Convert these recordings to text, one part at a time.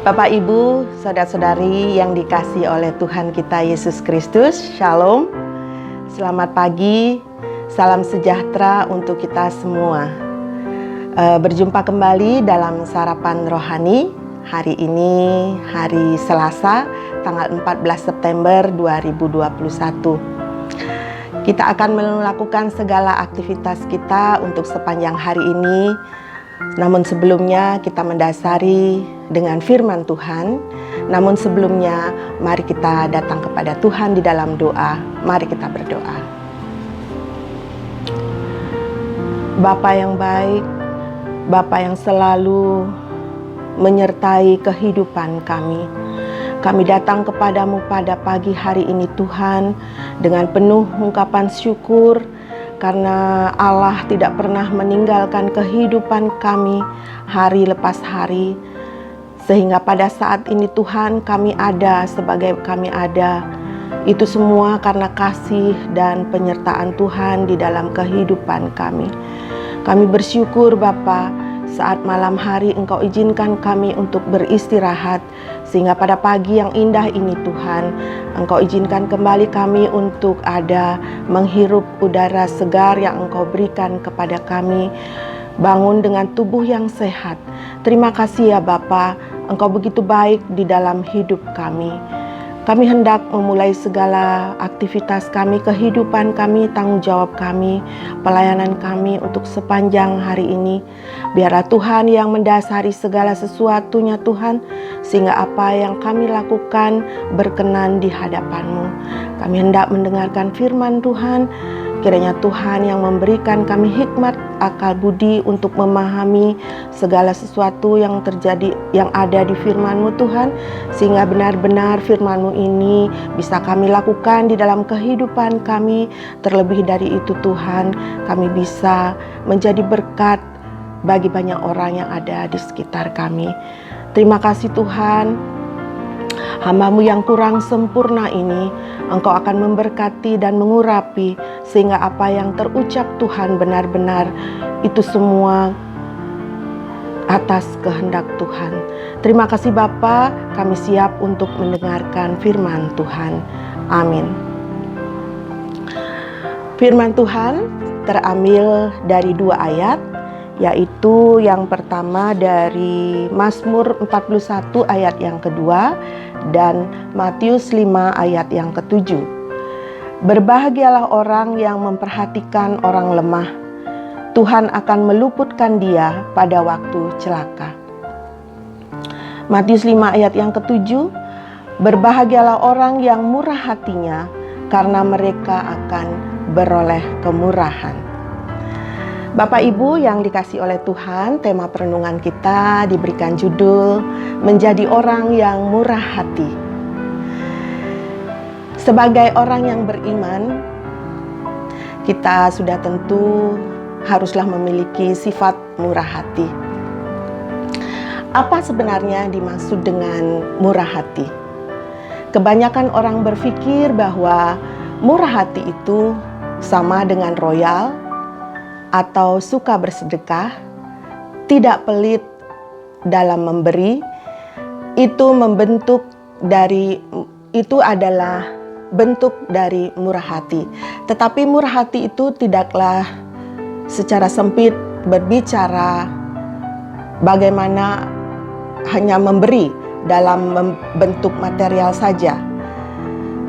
Bapak, Ibu, saudara-saudari yang dikasihi oleh Tuhan kita Yesus Kristus, Shalom. Selamat pagi, salam sejahtera untuk kita semua. Berjumpa kembali dalam Sarapan Rohani. Hari ini hari Selasa, tanggal 14 September 2021. Kita akan melakukan segala aktivitas kita untuk sepanjang hari ini. Namun sebelumnya kita mendasari dengan firman Tuhan. Namun sebelumnya mari kita datang kepada Tuhan di dalam doa. Mari kita berdoa. Bapa yang baik, Bapa yang selalu menyertai kehidupan kami. Kami datang kepadamu pada pagi hari ini Tuhan dengan penuh ungkapan syukur karena Allah tidak pernah meninggalkan kehidupan kami hari lepas hari. Sehingga pada saat ini Tuhan kami ada sebagai kami ada. Itu semua karena kasih dan penyertaan Tuhan di dalam kehidupan kami. Kami bersyukur Bapa, saat malam hari Engkau izinkan kami untuk beristirahat. Sehingga pada pagi yang indah ini Tuhan, Engkau izinkan kembali kami untuk ada menghirup udara segar yang Engkau berikan kepada kami. Bangun dengan tubuh yang sehat. Terima kasih ya Bapa, Engkau begitu baik di dalam hidup kami. Kami hendak memulai segala aktivitas kami, kehidupan kami, tanggung jawab kami, pelayanan kami untuk sepanjang hari ini. Biarlah Tuhan yang mendasari segala sesuatunya Tuhan, sehingga apa yang kami lakukan berkenan di hadapan-Mu. Kami hendak mendengarkan firman Tuhan. Kiranya Tuhan yang memberikan kami hikmat, akal budi untuk memahami segala sesuatu yang terjadi, yang ada di firman-Mu Tuhan. Sehingga benar-benar firman-Mu ini bisa kami lakukan di dalam kehidupan kami. Terlebih dari itu Tuhan, kami bisa menjadi berkat bagi banyak orang yang ada di sekitar kami. Terima kasih Tuhan. Hamba-Mu yang kurang sempurna ini, Engkau akan memberkati dan mengurapi, sehingga apa yang terucap Tuhan benar-benar itu semua atas kehendak Tuhan. Terima kasih Bapa, kami siap untuk mendengarkan firman Tuhan. Amin. Firman Tuhan terambil dari 2 ayat, yaitu yang pertama dari Mazmur 41 ayat yang kedua dan Matius 5 ayat yang ke-7. Berbahagialah orang yang memperhatikan orang lemah. Tuhan akan meluputkan dia pada waktu celaka. Matius 5 ayat yang ke-7. Berbahagialah orang yang murah hatinya, karena mereka akan beroleh kemurahan. Bapak Ibu yang dikasihi oleh Tuhan, tema perenungan kita diberikan judul Menjadi Orang yang Murah Hati. Sebagai orang yang beriman, kita sudah tentu haruslah memiliki sifat murah hati. Apa sebenarnya dimaksud dengan murah hati? Kebanyakan orang berpikir bahwa murah hati itu sama dengan royal, atau suka bersedekah, tidak pelit dalam memberi. Itu adalah bentuk dari murah hati. Tetapi murah hati itu tidaklah secara sempit berbicara bagaimana hanya memberi dalam bentuk material saja.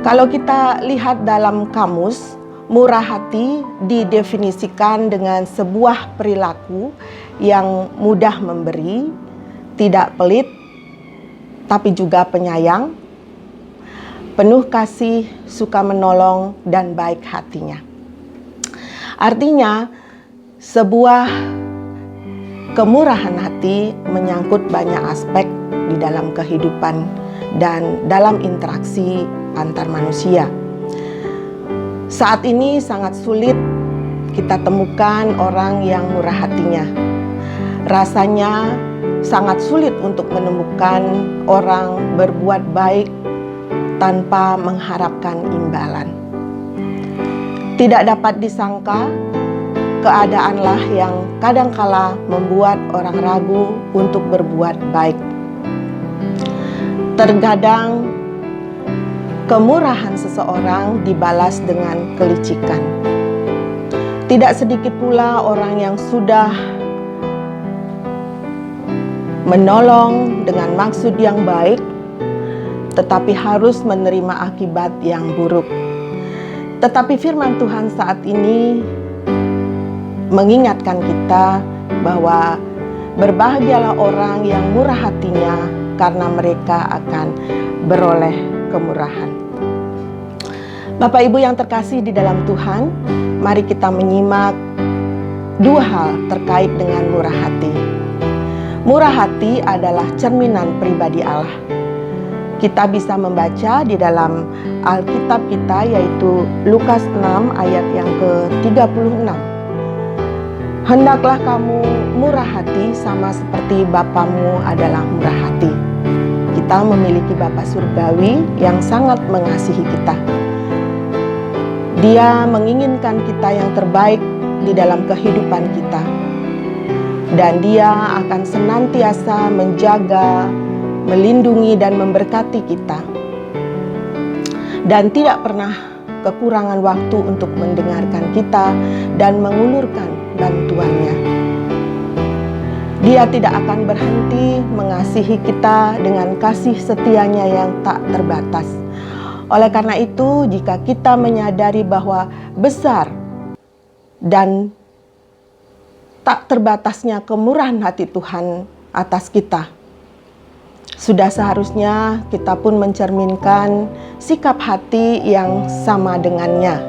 Kalau kita lihat dalam kamus, murah hati didefinisikan dengan sebuah perilaku yang mudah memberi, tidak pelit, tapi juga penyayang, penuh kasih, suka menolong, dan baik hatinya. Artinya, sebuah kemurahan hati menyangkut banyak aspek di dalam kehidupan dan dalam interaksi antar manusia. Saat ini sangat sulit kita temukan orang yang murah hatinya. Rasanya sangat sulit untuk menemukan orang berbuat baik tanpa mengharapkan imbalan. Tidak dapat disangka keadaanlah yang kadangkala membuat orang ragu untuk berbuat baik. Terkadang kemurahan seseorang dibalas dengan kelicikan. Tidak sedikit pula orang yang sudah menolong dengan maksud yang baik, tetapi harus menerima akibat yang buruk. Tetapi firman Tuhan saat ini mengingatkan kita bahwa berbahagialah orang yang murah hatinya, karena mereka akan beroleh kemurahan. Bapak Ibu yang terkasih di dalam Tuhan, mari kita menyimak dua hal terkait dengan murah hati. Murah hati adalah cerminan pribadi Allah. Kita bisa membaca di dalam Alkitab kita, yaitu Lukas 6 ayat yang ke-36. Hendaklah kamu murah hati sama seperti Bapamu adalah murah hati. Kita memiliki Bapa Surgawi yang sangat mengasihi kita. Dia menginginkan kita yang terbaik di dalam kehidupan kita. Dan Dia akan senantiasa menjaga, melindungi dan memberkati kita. Dan tidak pernah kekurangan waktu untuk mendengarkan kita dan mengulurkan bantuannya. Dia tidak akan berhenti mengasihi kita dengan kasih setianya yang tak terbatas. Oleh karena itu, jika kita menyadari bahwa besar dan tak terbatasnya kemurahan hati Tuhan atas kita, sudah seharusnya kita pun mencerminkan sikap hati yang sama dengannya.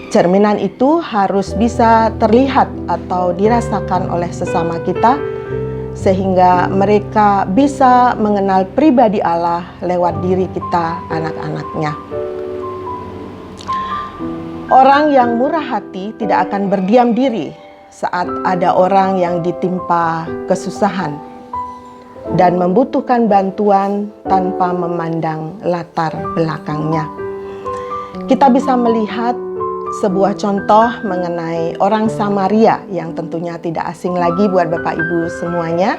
Cerminan itu harus bisa terlihat atau dirasakan oleh sesama kita, sehingga mereka bisa mengenal pribadi Allah lewat diri kita, anak-anaknya. Orang yang murah hati tidak akan berdiam diri saat ada orang yang ditimpa kesusahan dan membutuhkan bantuan tanpa memandang latar belakangnya. Kita bisa melihat sebuah contoh mengenai orang Samaria yang tentunya tidak asing lagi buat Bapak Ibu semuanya.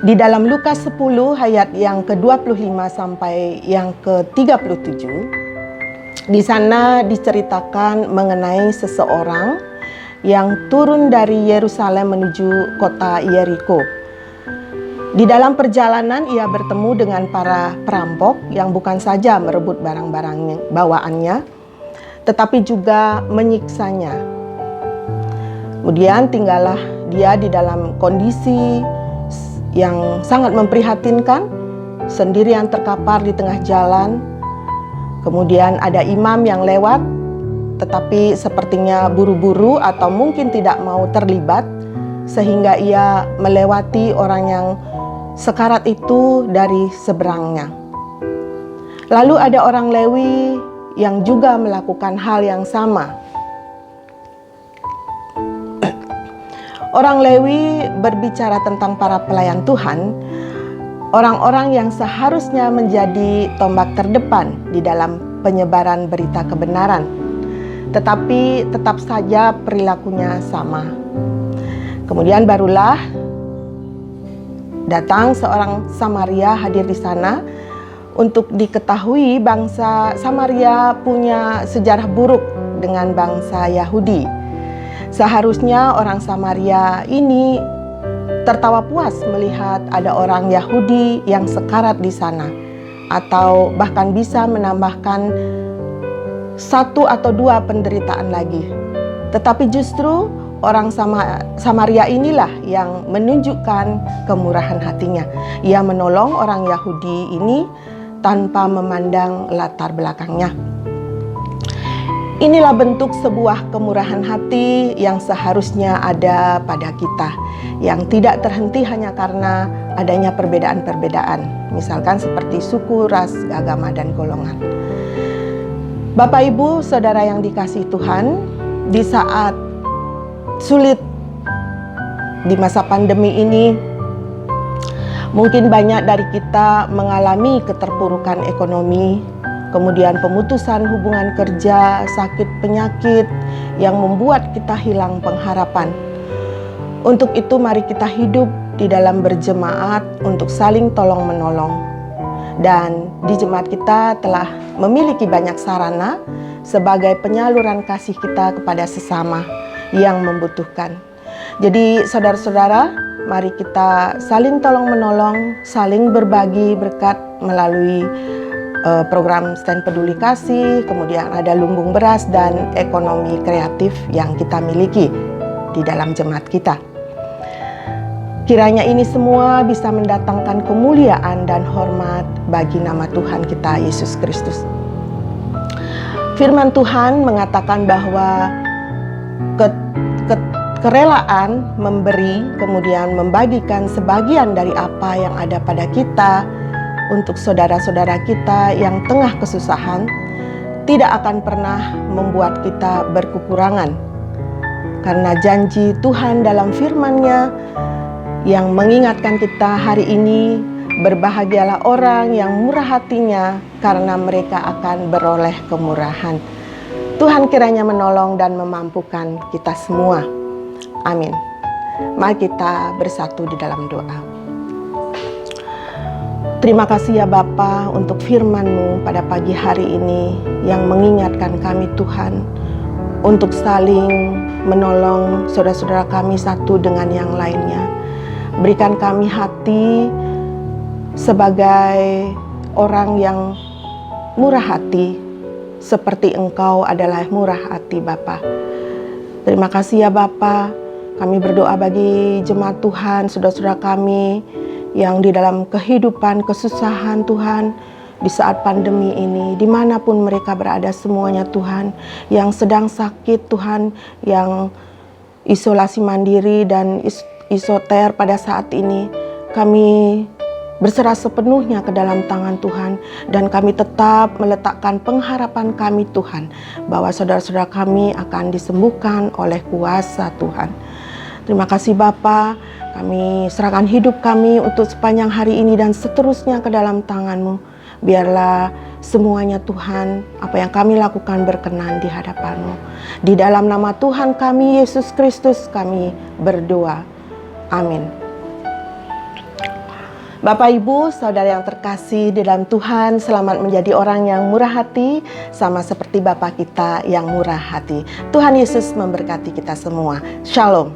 Di dalam Lukas 10 ayat yang ke-25 sampai yang ke-37, di sana diceritakan mengenai seseorang yang turun dari Yerusalem menuju kota Yeriko. Di dalam perjalanan ia bertemu dengan para perampok yang bukan saja merebut barang-barang bawaannya, tetapi juga menyiksanya. Kemudian tinggallah dia di dalam kondisi yang sangat memprihatinkan, sendirian terkapar di tengah jalan. Kemudian ada imam yang lewat, tetapi sepertinya buru-buru atau mungkin tidak mau terlibat, sehingga ia melewati orang yang sekarat itu dari seberangnya. Lalu ada orang Lewi yang juga melakukan hal yang sama. Orang Lewi berbicara tentang para pelayan Tuhan, orang-orang yang seharusnya menjadi tombak terdepan di dalam penyebaran berita kebenaran, tetapi tetap saja perilakunya sama. Kemudian barulah datang seorang Samaria hadir di sana. Untuk diketahui, bangsa Samaria punya sejarah buruk dengan bangsa Yahudi. Seharusnya orang Samaria ini tertawa puas melihat ada orang Yahudi yang sekarat di sana, atau bahkan bisa menambahkan satu atau dua penderitaan lagi. Tetapi justru orang Samaria inilah yang menunjukkan kemurahan hatinya. Ia menolong orang Yahudi ini tanpa memandang latar belakangnya. Inilah bentuk sebuah kemurahan hati yang seharusnya ada pada kita, yang tidak terhenti hanya karena adanya perbedaan-perbedaan, misalkan seperti suku, ras, agama, dan golongan. Bapak, Ibu, Saudara yang dikasihi Tuhan, di saat sulit di masa pandemi ini, mungkin banyak dari kita mengalami keterpurukan ekonomi, kemudian pemutusan hubungan kerja, sakit penyakit yang membuat kita hilang pengharapan. Untuk itu mari kita hidup di dalam berjemaat untuk saling tolong-menolong. Dan di jemaat kita telah memiliki banyak sarana sebagai penyaluran kasih kita kepada sesama yang membutuhkan. Jadi saudara-saudara, mari kita saling tolong-menolong, saling berbagi berkat melalui program Stand Peduli Kasih, kemudian ada lumbung beras dan ekonomi kreatif yang kita miliki di dalam jemaat kita. Kiranya ini semua bisa mendatangkan kemuliaan dan hormat bagi nama Tuhan kita Yesus Kristus. Firman Tuhan mengatakan bahwa kerelaan memberi, kemudian membagikan sebagian dari apa yang ada pada kita untuk saudara-saudara kita yang tengah kesusahan tidak akan pernah membuat kita berkekurangan. Karena janji Tuhan dalam firman-Nya yang mengingatkan kita hari ini, berbahagialah orang yang murah hatinya karena mereka akan beroleh kemurahan. Tuhan kiranya menolong dan memampukan kita semua. Amin. Mari kita bersatu di dalam doa. Terima kasih ya Bapa untuk firman-Mu pada pagi hari ini yang mengingatkan kami Tuhan untuk saling menolong saudara-saudara kami satu dengan yang lainnya. Berikan kami hati sebagai orang yang murah hati, seperti Engkau adalah murah hati Bapa. Terima kasih ya Bapa. Kami berdoa bagi jemaat Tuhan, saudara-saudara kami yang di dalam kehidupan kesusahan Tuhan di saat pandemi ini, dimanapun mereka berada semuanya Tuhan, yang sedang sakit Tuhan, yang isolasi mandiri dan isoter pada saat ini, kami berserah sepenuhnya ke dalam tangan Tuhan, dan kami tetap meletakkan pengharapan kami Tuhan bahwa saudara-saudara kami akan disembuhkan oleh kuasa Tuhan. Terima kasih Bapa, kami serahkan hidup kami untuk sepanjang hari ini dan seterusnya ke dalam tangan-Mu. Biarlah semuanya Tuhan, apa yang kami lakukan berkenan di hadapan-Mu. Di dalam nama Tuhan kami Yesus Kristus kami berdoa. Amin. Bapak, Ibu, saudara yang terkasih di dalam Tuhan, selamat menjadi orang yang murah hati, sama seperti Bapa kita yang murah hati. Tuhan Yesus memberkati kita semua. Shalom.